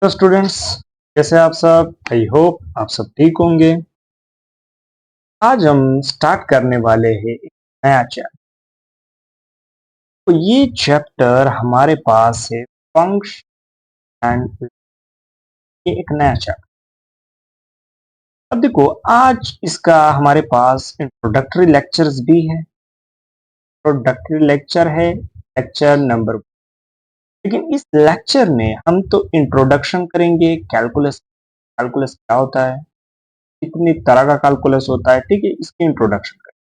तो स्टूडेंट्स, कैसे आप सब? आई होप आप सब ठीक होंगे। आज हम स्टार्ट करने वाले हैं एक नया चैप्टर। तो ये चैप्टर हमारे पास है फंक्शन एंड ये एक नया चैप्टर। अब देखो, आज इसका हमारे पास इंट्रोडक्टरी लेक्चर्स भी है। इंट्रोडक्टरी लेक्चर है लेक्चर नंबर 1। लेकिन इस लेक्चर में हम तो इंट्रोडक्शन करेंगे कैलकुलस। कैलकुलस क्या होता है, कितनी तरह का कैलकुलस होता है, ठीक है, इसकी इंट्रोडक्शन करेंगे।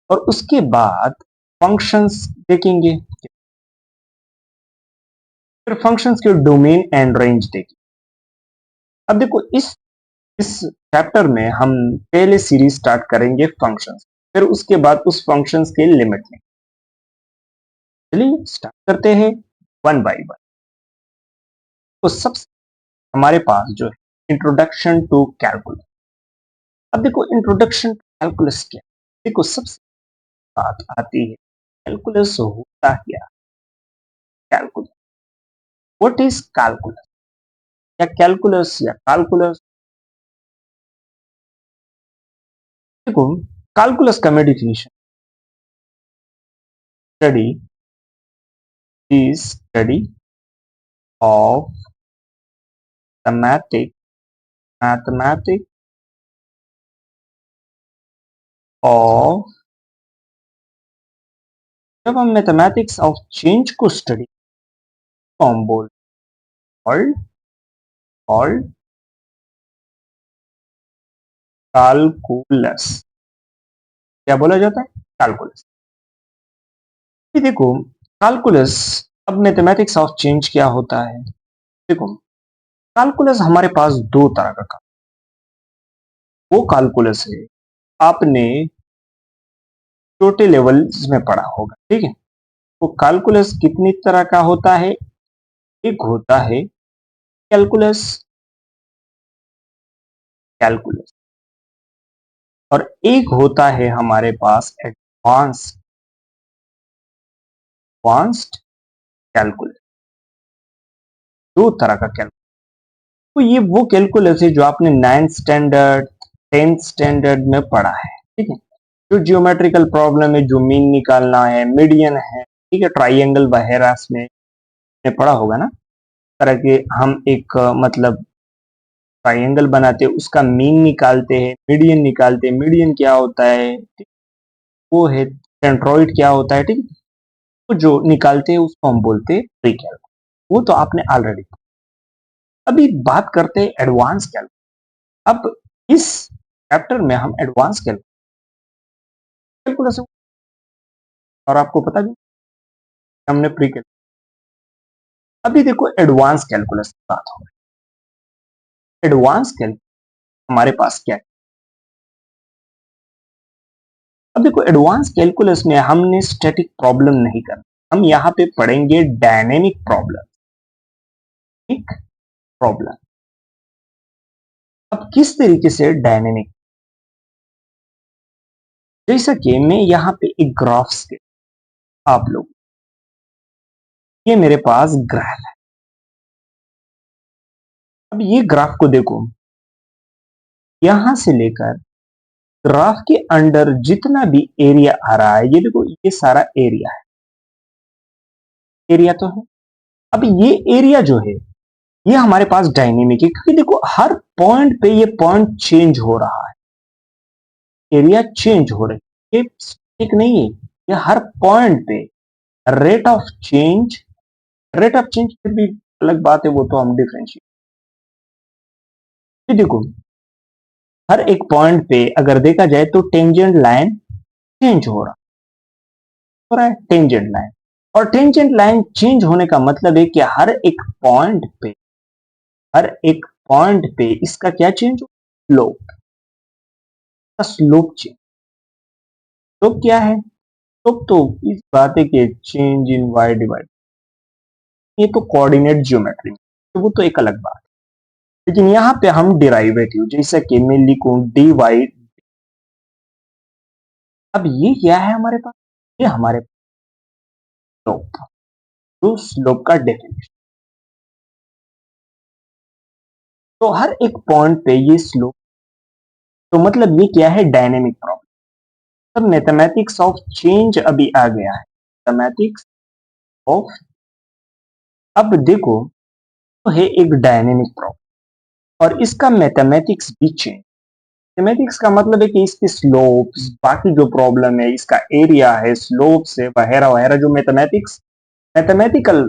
और उसके बाद फंक्शंस देखेंगे। फिर फंक्शंस के डोमेन एंड रेंज देखेंगे। अब देखो, इस चैप्टर में हम पहले सीरीज स्टार्ट करेंगे फंक्शंस, फिर उसके बाद उस फंक्शंस के लिमिट में। चलिए स्टार्ट करते हैं वन बाय वन। तो सबसे हमारे पास जो है इंट्रोडक्शन टू कैलकुलस। अब देखो, इंट्रोडक्शन टू कैलकुलस क्या है? देखो, सबसे बात आती है कैलकुलस होता क्या? कैलकुलस, व्हाट इज कैलकुलस या कैलकुलस या कैलकुलस? देखो, कैलकुलस का मैं definition, study is study of mathematics of, जब हम मैथमेटिक्स ऑफ चेंज को स्टडी तो हम बोल कॉल्ड कॉल्ड कैलकुलस। क्या बोला जाता है? कैलकुलस। देखो, कैलकुलस, अब मैथमेटिक्स ऑफ चेंज क्या होता है? देखो, कैलकुलस हमारे पास दो तरह का वो कैलकुलस है आपने छोटे लेवल्स में पढ़ा होगा, ठीक है। वो कैलकुलस कितनी तरह का होता है? एक होता है कैलकुलस कैलकुलस और एक होता है हमारे पास एडवांस्ड कैलकुलस। दो तरह का कैलकुलस। तो ये वो कैलकुलस है जो आपने 9th स्टैंडर्ड 10th स्टैंडर्ड में पढ़ा है, ठीक है। जो जियोमेट्रिकल प्रॉब्लम है, जो मीन निकालना है, मीडियन है, ठीक है, ट्राइंगल वगैरह में पढ़ा होगा ना। तरह के हम एक मतलब ट्राइंगल बनाते हैं, उसका मीन निकालते हैं, मीडियन निकालते हैं। मीडियन क्या होता है? वो है सेंट्रोइड क्या होता है, ठीक है। तो जो निकालते हैं उसको हम बोलते हैं प्री कैलकुलस। वो तो आपने ऑलरेडी। अभी बात करते हैं एडवांस कैलकुलस। अब इस चैप्टर में हम एडवांस कैलकुलस, और आपको पता भी हमने प्री कैलकुलस। अभी देखो, एडवांस कैलकुलस की बात हो रही है। एडवांस कैलकुलस हमारे पास क्या है? अब देखो, एडवांस कैलकुलस में हमने स्टैटिक प्रॉब्लम नहीं करना, हम यहाँ पे पढ़ेंगे डायनेमिक प्रॉब्लम। ठीक, प्रॉब्लम। अब किस तरीके से डायनेमिक? जैसा कि मैं यहाँ पे एक ग्राफ्स के आप लोग, ये मेरे पास ग्राफ है। अब ये ग्राफ को देखो, यहां से लेकर ग्राफ के अंडर जितना भी एरिया आ रहा है, ये देखो, ये सारा एरिया है। एरिया तो है। अब ये एरिया जो है, ये हमारे पास डायनेमिक है, क्योंकि देखो हर पॉइंट पे ये पॉइंट चेंज हो रहा है, एरिया चेंज हो रही है, ये स्टिक नहीं है। ये हर पॉइंट पे rate of change, rate of change फिर भी अलग बात है, वो तो हम डिफरेंशिएट। देखो, हर एक पॉइंट पे अगर देखा जाए तो टेंजेंट लाइन चेंज हो रहा है टेंजेंट लाइन। और टेंजेंट लाइन चेंज होने का मतलब है कि हर एक पॉइंट पे इसका क्या चेंज हो? स्लोप। Slope change. स्लोप क्या है? स्लोप तो इस बात है कि चेंज इन वाई डिवाइड, ये तो कोऑर्डिनेट ज्योमेट्री, तो वो तो एक अलग बात है। लेकिन यहाँ पे हम डिराइवेटिव, जैसा कि मैं लिखूं dy, अब ये क्या है हमारे पास? ये हमारे स्लोप, जो स्लोप का डेफिनेशन। तो हर एक पॉइंट पे ये स्लोप, तो मतलब ये क्या है, डायनेमिक प्रॉब्लम। अब मैथमेटिक्स ऑफ चेंज अभी आ गया है, मैथमेटिक्स ऑफ, अब देखो, तो है एक डायनेमिक प्रॉब्लम और इसका मैथमेटिक्स भी चेंज। मैथमेटिक्स का मतलब है कि इसके स्लोप्स, बाकी जो प्रॉब्लम है, इसका एरिया है, स्लोप्स है, वगैरह वगैरह, जो मैथमेटिक्स, मैथमेटिकल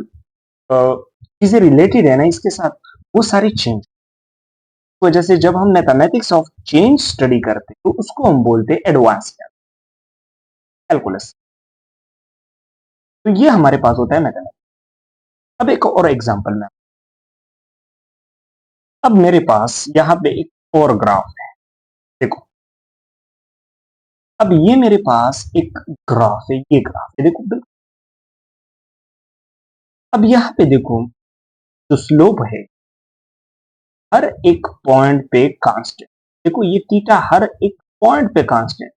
चीजें रिलेटेड है ना इसके साथ, वो सारी चेंज। तो जैसे जब हम मैथमेटिक्स ऑफ चेंज स्टडी करते हैं तो उसको हम बोलते हैं एडवांस कैलकुलस। तो ये हमारे पास होता है मैथमेटिक्स। अब एक और एग्जांपल में, अब मेरे पास यहाँ पे एक और ग्राफ है, देखो। अब ये मेरे पास एक ग्राफ है, ये ग्राफ है, देखो बिल्कुल। अब यहाँ पे देखो, जो स्लोप है हर एक पॉइंट पे कांस्टेंट, देखो ये थीटा हर एक पॉइंट पे कांस्टेंट,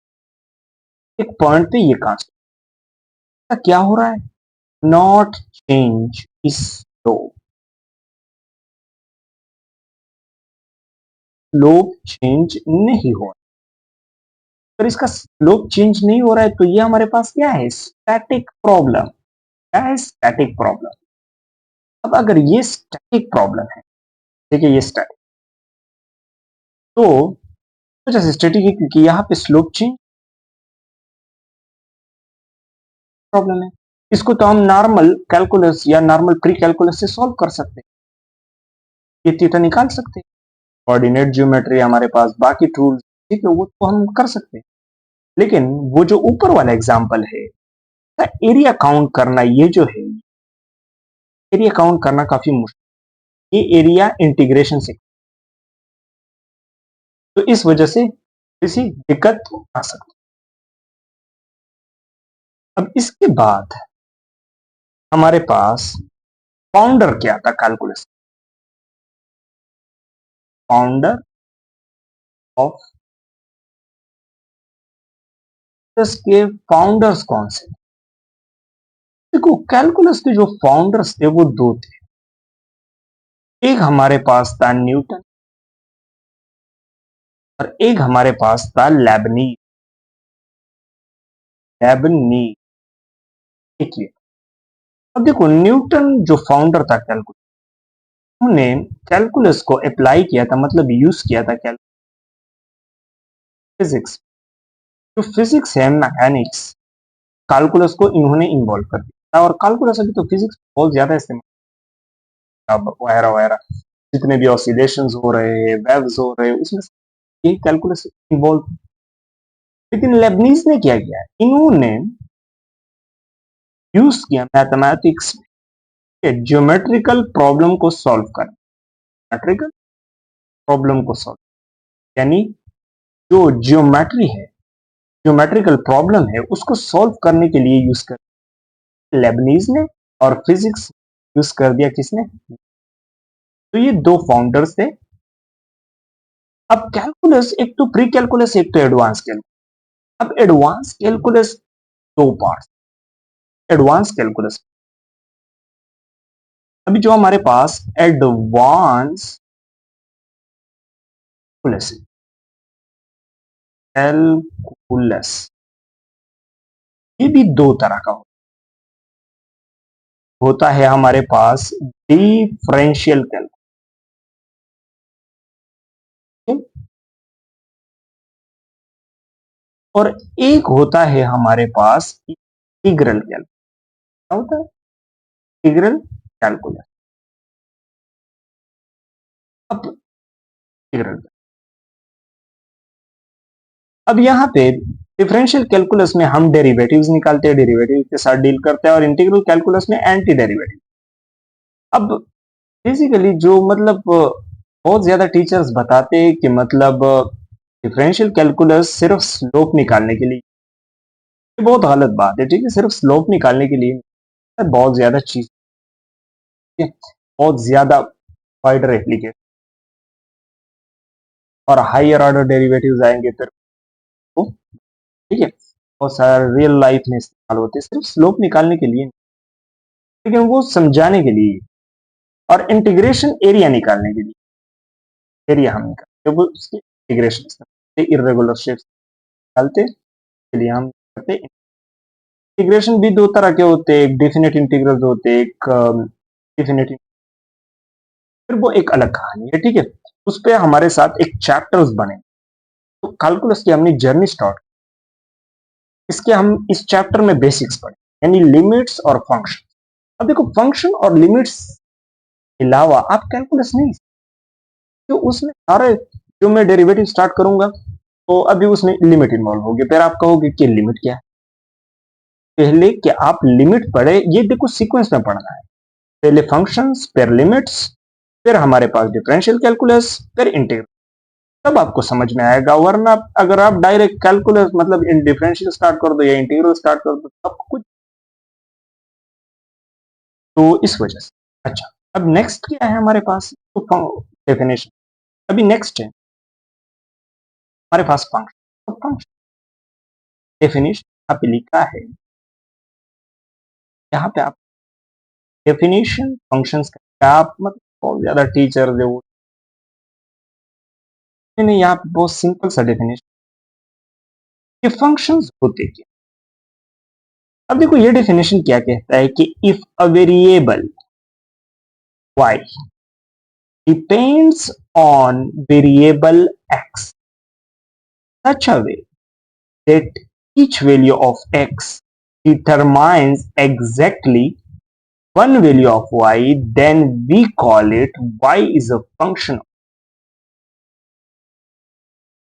एक पॉइंट पे ये कांस्टेंट, क्या हो रहा है, नॉट चेंज इस स्लोप, स्लोप चेंज नहीं हो रहा। अगर इसका स्लोप चेंज नहीं हो रहा है तो ये हमारे पास क्या है, स्टैटिक प्रॉब्लम। क्या है, स्टैटिक प्रॉब्लम। अब अगर ये स्टैटिक प्रॉब्लम है, देखिए ये स्टैटिक, तो जैसे स्टैटिक है क्योंकि यहाँ पे स्लोप चेंज प्रॉब्लम है। इसको तो हम नॉर्मल कैलकुलस या नॉर्मल प्री कैलकुलस से सॉल्व कर सकते हैं, ये थीटा निकाल सकते हैं, कोऑर्डिनेट ज्योमेट्री हमारे पास, बाकी टूल्स, ठीक है, वो तो हम कर सकते हैं। लेकिन वो जो ऊपर वाला एग्जांपल है, एरिया काउंट करना, ये जो है एरिया काउंट करना काफी मुश्किल, ये एरिया इंटीग्रेशन से, तो इस वजह से किसी दिक्कत आ सकती है। अब इसके बाद हमारे पास फाउंडर क्या था कैलकुलस, फाउंडर ऑफ के फाउंडर्स कौन से, देखो कैलकुलस के जो फाउंडर्स थे वो दो थे। एक हमारे पास था न्यूटन और एक हमारे पास था लेबनीज। लेबनीज, देखिए, अब देखो न्यूटन जो फाउंडर था कैलकुलस, उन्होंने कैलकुलस को अप्लाई किया था, मतलब यूज किया था फिजिक्स, जो फिजिक्स है, मैकेनिक्स, कैलकुलस को इन्होंने इन्वॉल्व कर दिया था। और कैलकुलस अभी तो फिजिक्स बहुत ज्यादा इस्तेमाल, अब वगैरह वगैरह, जितने भी ऑसिलेशंस हो रहे हैं, वेव्स हो रहे हैं, उसमें ये कैलकुलस इन्वॉल्व। लेकिन लेबनीज ने क्या किया, इन्होंने यूज किया मैथमेटिक्स के ज्योमेट्रिकल प्रॉब्लम को सॉल्व करना, ज्योमेट्रिकल प्रॉब्लम को सॉल्व, यानी जो ज्योमेट्री है, ज्योमेट्रिकल प्रॉब्लम है, उसको सॉल्व करने के लिए यूज कर लेबनीज ने, और फिजिक्स यूज कर दिया किसने, तो ये दो फाउंडर्स थे। अब कैलकुलस एक तो प्री कैलकुलस, एक तो एडवांस कैलकुलस। अब एडवांस कैलकुलस दो पार्ट, एडवांस कैलकुलस, अभी जो हमारे पास एडवांस कैलकुलस, ये भी दो तरह का होता है हमारे पास, डिफरेंशियल कैलकुलस, और एक होता है हमारे पास इंटीग्रल कैलकुलस। क्या होता है, इंटीग्रल कैलकुलस। अब इंटीग्रल, अब यहाँ पे डिफरेंशियल कैलकुलस में हम डेरिवेटिव्स निकालते हैं, डेरिवेटिव के साथ डील करते हैं, और इंटीग्रल कैलकुलस में एंटी डेरिवेटिव। अब बेसिकली जो मतलब बहुत ज्यादा टीचर्स बताते हैं कि मतलब डिफरेंशियल कैलकुलस सिर्फ स्लोप निकालने के लिए, ये बहुत गलत बात है, ठीक है, सिर्फ स्लोप निकालने के लिए बहुत ज्यादा चीज, बहुत ज्यादा वाइडर एप्लीकेशन, और हायर ऑर्डर डेरिवेटिव्स आएंगे फिर वो, ठीक है, बहुत सारा रियल लाइफ में इस्तेमाल होते हैं, सिर्फ स्लोप निकालने के लिए, लेकिन वो समझाने के लिए और इंटीग्रेशन एरिया निकालने के लिए। एरिया हम निकालते वो उसकी इंटीग्रेशन इरेगुलर शेप निकालते, चलिए हम करते। इंटीग्रेशन भी दो तरह के होते हैं, एक डेफिनेट इंटीग्रल होते हैं, एक डेफिनेट, फिर वो एक अलग कहानी है, ठीक है। उस पे हमारे साथ एक चैप्टर्स बने, तो कैलकुलस की हमने जर्नी स्टार्ट, इसके हम इस चैप्टर में बेसिक्स पढ़े, यानी लिमिट्स और फंक्शन। अब देखो फंक्शन और लिमिट्स के अलावा आप कैलकुलस नहीं, तो उसमें सारे जो मैं डेरिवेटिव स्टार्ट करूंगा तो अभी उसमें लिमिट इन्वॉल्व होगी, फिर आप कहोगे कि लिमिट क्या है। पहले कि आप लिमिट पढ़े, ये देखो सीक्वेंस में पढ़ना है, पहले फंक्शंस, फिर लिमिट्स, फिर हमारे पास डिफरेंशियल कैलकुलस, फिर इंटीग्रल, तब आपको समझ में आएगा। वरना अगर आप डायरेक्ट कैलकुलस मतलब इन डिफरेंशियल स्टार्ट कर दो या इंटीग्रल स्टार्ट कर दो सब कुछ, तो इस वजह से। अच्छा, अब नेक्स्ट क्या है हमारे पास, तो डेफिनेशन। अभी नेक्स्ट है हमारे पास फंक्शन, तो फंक्शन डेफिनेशन यहाँ पे लिखा है, यहाँ पे आप डेफिनेशन फंक्शंस का आप मतलब बहुत ज्यादा टीचर जो नहीं, यहाँ पे बहुत सिंपल सा डेफिनेशन कि फंक्शंस होते क्या। अब देखो ये डेफिनेशन क्या कहता है कि if a variable y depends on variable x such a way that each value of x determines exactly one value of y, then we call it y is a function.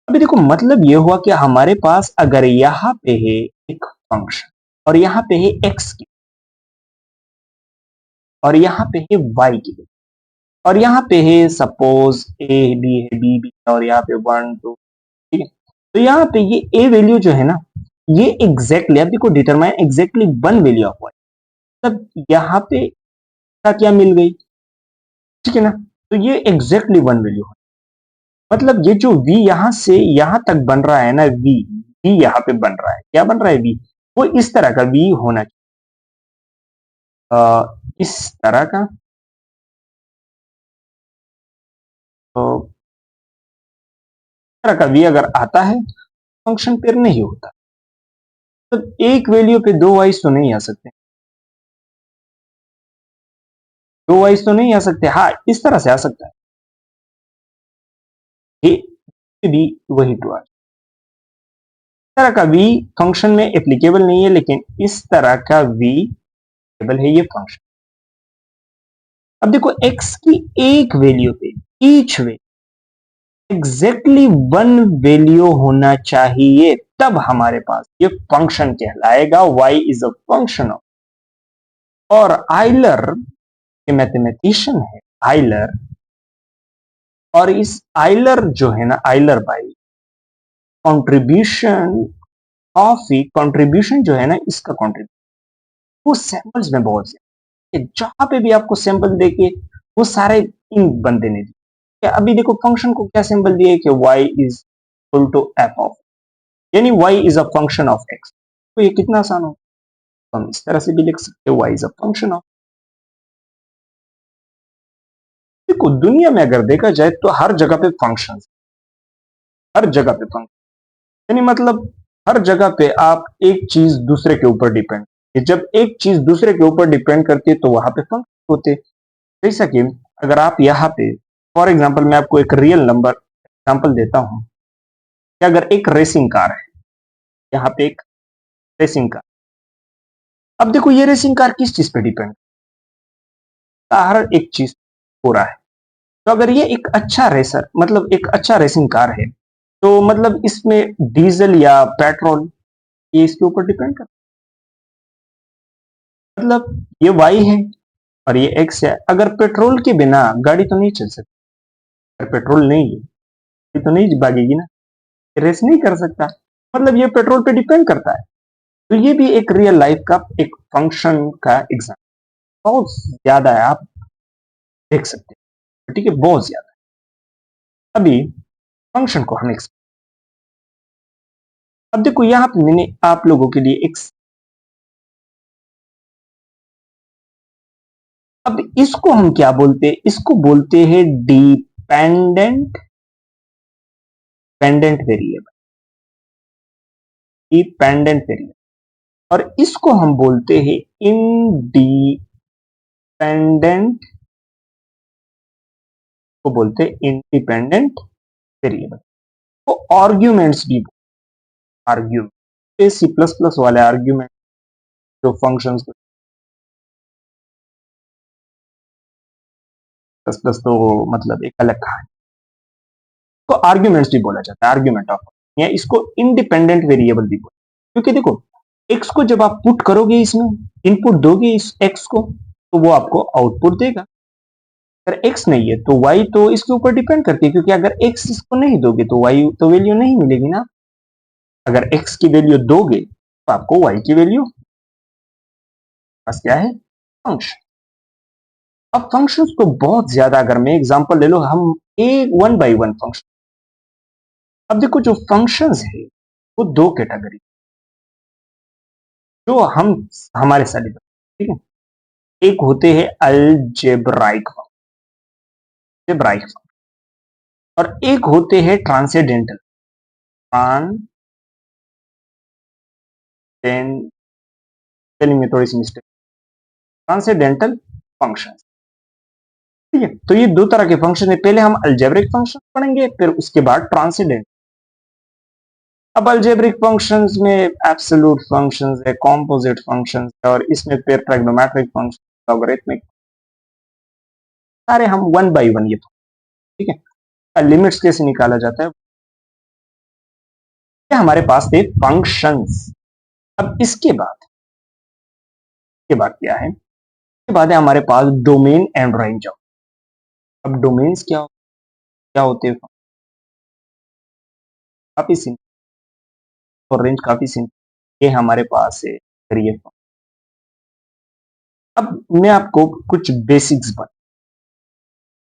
अभी देखो मतलब ये हुआ कि हमारे पास अगर यहां पे है एक फंक्शन और यहां पे है x की और यहां पे है y की और यहाँ पे है सपोज ए बी है, बी बी और यहाँ पे 1 2, ठीक है। तो यहाँ पे ये ए वैल्यू जो है ना, ये एग्जैक्टली आप देखो determine exactly one value of y, तब यहाँ पे क्या मिल गई, ठीक है ना। तो ये एग्जैक्टली वन वैल्यू है, मतलब ये जो v यहाँ से यहाँ तक बन रहा है ना, v यहाँ पे बन रहा है, क्या बन रहा है v, वो इस तरह का v होना चाहिए, इस तरह का, तो इस तरह का v अगर आता है फंक्शन फिर नहीं होता। तो एक वैल्यू पे दो वाइज तो नहीं आ सकते, दो वाइज तो नहीं आ सकते, हाँ इस तरह से आ सकता है, ये भी वही टू आ, इस तरह का v फंक्शन में एप्लीकेबल नहीं है, लेकिन इस तरह का v एप्लीकेबल है ये फंक्शन। अब देखो x की एक वैल्यू पे ईच वे एग्जैक्टली वन वैल्यू होना चाहिए, तब हमारे पास ये फंक्शन कहलाएगा, y is a function of. और आइलर के मैथमेटिशियन है आइलर, और इस आइलर जो है ना, आइलर भाई कंट्रीब्यूशन काफी कंट्रीब्यूशन जो है ना, इसका कंट्रीब्यूशन वो सैंपल्स में बहुत ज्यादा, जहां पे भी आपको सैंपल देके वो सारे इन बंदे ने दिए। अभी देखो फंक्शन को क्या सिंबल दिए कि y is equal to f of, यानी y is a function of x। तो ये कितना आसान हो, तो हम इस तरह से भी लिख सकते हैं y is a function of. देखो दुनिया में अगर देखा जाए तो हर जगह पे फंक्शन, हर जगह पे फंक्शन, यानी मतलब हर जगह पे आप एक चीज दूसरे के ऊपर डिपेंड, जब एक चीज दूसरे के ऊपर डिपेंड करती है तो वहां पे फंक्शन होते। जैसा कि अगर आप यहाँ पे फॉर एग्जांपल मैं आपको एक रियल नंबर एग्जांपल देता हूँ कि अगर एक रेसिंग कार है, यहाँ पे एक रेसिंग कार, अब देखो ये रेसिंग कार किस चीज पे डिपेंड, हर एक चीज हो रहा है। तो अगर ये एक अच्छा रेसर मतलब एक अच्छा रेसिंग कार है, तो मतलब इसमें डीजल या पेट्रोल ये इसके ऊपर डिपेंड करता है, मतलब ये वाई है और ये एक्स है। अगर पेट्रोल के बिना गाड़ी तो नहीं चल सकती, अगर पेट्रोल नहीं है ये तो नहीं भागेगी ना, रेस नहीं कर सकता, मतलब ये पेट्रोल पे डिपेंड करता है। तो ये भी एक रियल लाइफ का एक फंक्शन का एग्जाम्पल, बहुत ज्यादा है, आप देख सकते हैं, ठीक है, बहुत ज्यादा है। अभी फंक्शन को हम अब देखो यहाँ पे मैंने आप लोगों के लिए एक, अब इसको हम क्या बोलते हैं, इसको बोलते हैं dependent dependent variable, dependent variable, और इसको हम बोलते हैं इंडिपेंडेंट, को बोलते हैं इंडिपेंडेंट वेरिएबल। तो आर्ग्यूमेंट्स भी, आर्ग्यूमेंट सी प्लस प्लस वाले आर्ग्यूमेंट जो फंक्शंस प्लस प्लस तो मतलब एक अलग कहानी, तो आर्ग्यूमेंट्स भी बोला जाता है, आर्ग्यूमेंट ऑफ, या इसको इंडिपेंडेंट वेरिएबल भी बोला, क्योंकि देखो एक्स को जब आप पुट करोगे, इसमें इनपुट दोगे इस एक्स को, तो वो आपको आउटपुट देगा। अगर एक्स नहीं है तो वाई तो इसके ऊपर डिपेंड करती है, क्योंकि अगर एक्स इसको नहीं दोगे तो वाई तो वैल्यू नहीं मिलेगी ना। अगर एक्स की वैल्यू दोगे तो आपको वाई की वैल्यू, बस क्या है, फंक्शन। अब फंक्शंस को बहुत ज्यादा, अगर मैं एग्जांपल ले लो, हम एक 1 बाई 1 फंक्शन। अब देखो जो फंक्शंस है वो दो कैटेगरी, जो हम हमारे सिलेबस, ठीक है, एक होते हैं अलजेब्राइक फंक्शन, और एक होते हैं ट्रांसेंडेंटल, स्पेलिंग में थोड़ी सी मिस्टेक, ट्रांसेंडेंटल फंक्शन, ठीक है। तो ये दो तरह के फंक्शन है, पहले हम अलजेब्रिक फंक्शन पढ़ेंगे, फिर उसके बाद ट्रांसेंडेंटल। अब अलजेब्रिक फंक्शंस में एब्सोल्यूट फंक्शंस है, कॉम्पोजिट फंक्शंस है, और इसमें फिर ट्रिग्नोमेट्रिक फंक्शन, लॉगरिथमिक, सारे हम 1 बाई 1 ये, ठीक है। लिमिट्स कैसे निकाला जाता है, ये हमारे पास थे फंक्शंस। अब इसके बाद क्या है, इसके बाद है हमारे पास डोमेन एंड रेंज। अब डोमेन्स क्या होते हैं, काफी सिंपल, और रेंज काफी सिंपल, ये हमारे पास है करिए। अब मैं आपको कुछ बेसिक्स बता,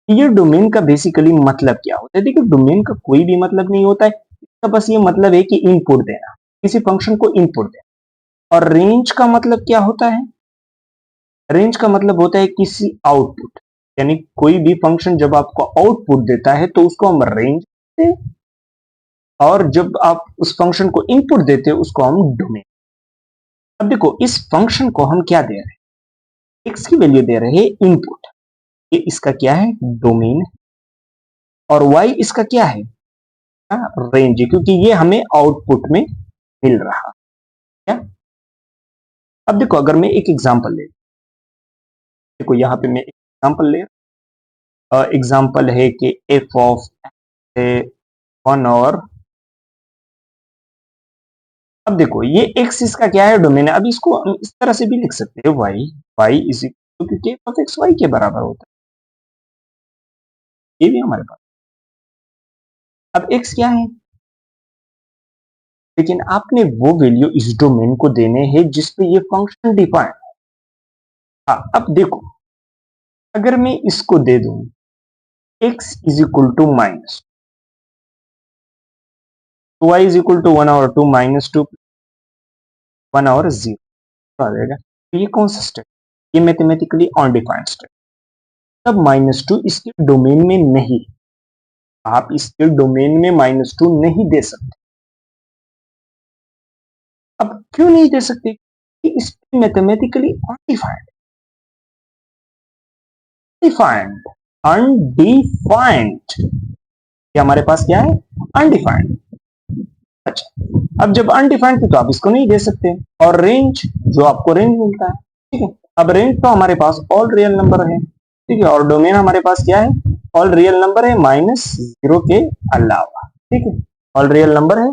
ये डोमेन का बेसिकली मतलब क्या होता है। देखिए डोमेन का कोई भी मतलब नहीं होता है, इसका बस ये मतलब है कि इनपुट देना, किसी फंक्शन को इनपुट देना। और रेंज का मतलब क्या होता है, रेंज का मतलब होता है किसी आउटपुट, यानी कोई भी फंक्शन जब आपको आउटपुट देता है तो उसको हम रेंज देते हैं, और जब आप उस फंक्शन को इनपुट देते हैं उसको हम डोमेन। अब देखो इस फंक्शन को हम क्या दे रहे हैं, एक्स की वैल्यू दे रहे हैं इनपुट, ये इसका क्या है, डोमेन, और वाई इसका क्या है, रेंज, क्योंकि ये हमें आउटपुट में मिल रहा है। अब देखो अगर मैं एक एग्जांपल ले, देखो यहां पे मैं एक एग्जांपल ले, एग्जांपल है कि एफ ऑफ 1, और अब देखो ये एक्स इसका क्या है, डोमेन है। अब इसको हम इस तरह से भी लिख सकते हैं, वाई इज इक्वल टू के ऑफ एक्स वाई के बराबर होता है, ये भी हमारे पास। अब एक्स क्या है, लेकिन आपने वो वैल्यू इस डोमेन को देने हैं जिसपे ये फंक्शन डिफाइंड। हाँ अब देखो अगर मैं इसको दे दूं x is equal to minus, y is equal to 1 और 2 माइनस 2 1 और 0 आ जाएगा, तो ये कौन सा स्टेप, ये मैथमेटिकली अनडिफाइंड स्टेप। तब -2 इसके डोमेन में नहीं, आप इसके डोमेन में -2 नहीं दे सकते। अब क्यों नहीं दे सकते, कि इस मैथमेटिकली अनडिफाइंड, डिफाइंड, अनडिफाइंड, ये हमारे पास क्या है, अनडिफाइंड। अच्छा अब जब अनडिफाइंड थे तो आप इसको नहीं दे सकते, और रेंज जो आपको रेंज मिलता है, ठीक है। अब रेंज तो हमारे पास ऑल रियल नंबर है, ठीक है, और डोमेन हमारे पास क्या है, ऑल रियल नंबर है -0 के अलावा, ठीक है, ऑल रियल नंबर है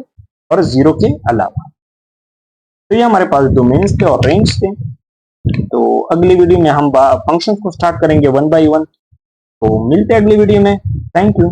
और 0 के अलावा। तो ये हमारे पास डोमेन्स थे और रेंज थे। तो अगली वीडियो में हम फंक्शंस को स्टार्ट करेंगे 1 बाई 1। तो मिलते हैं अगली वीडियो में, थैंक यू।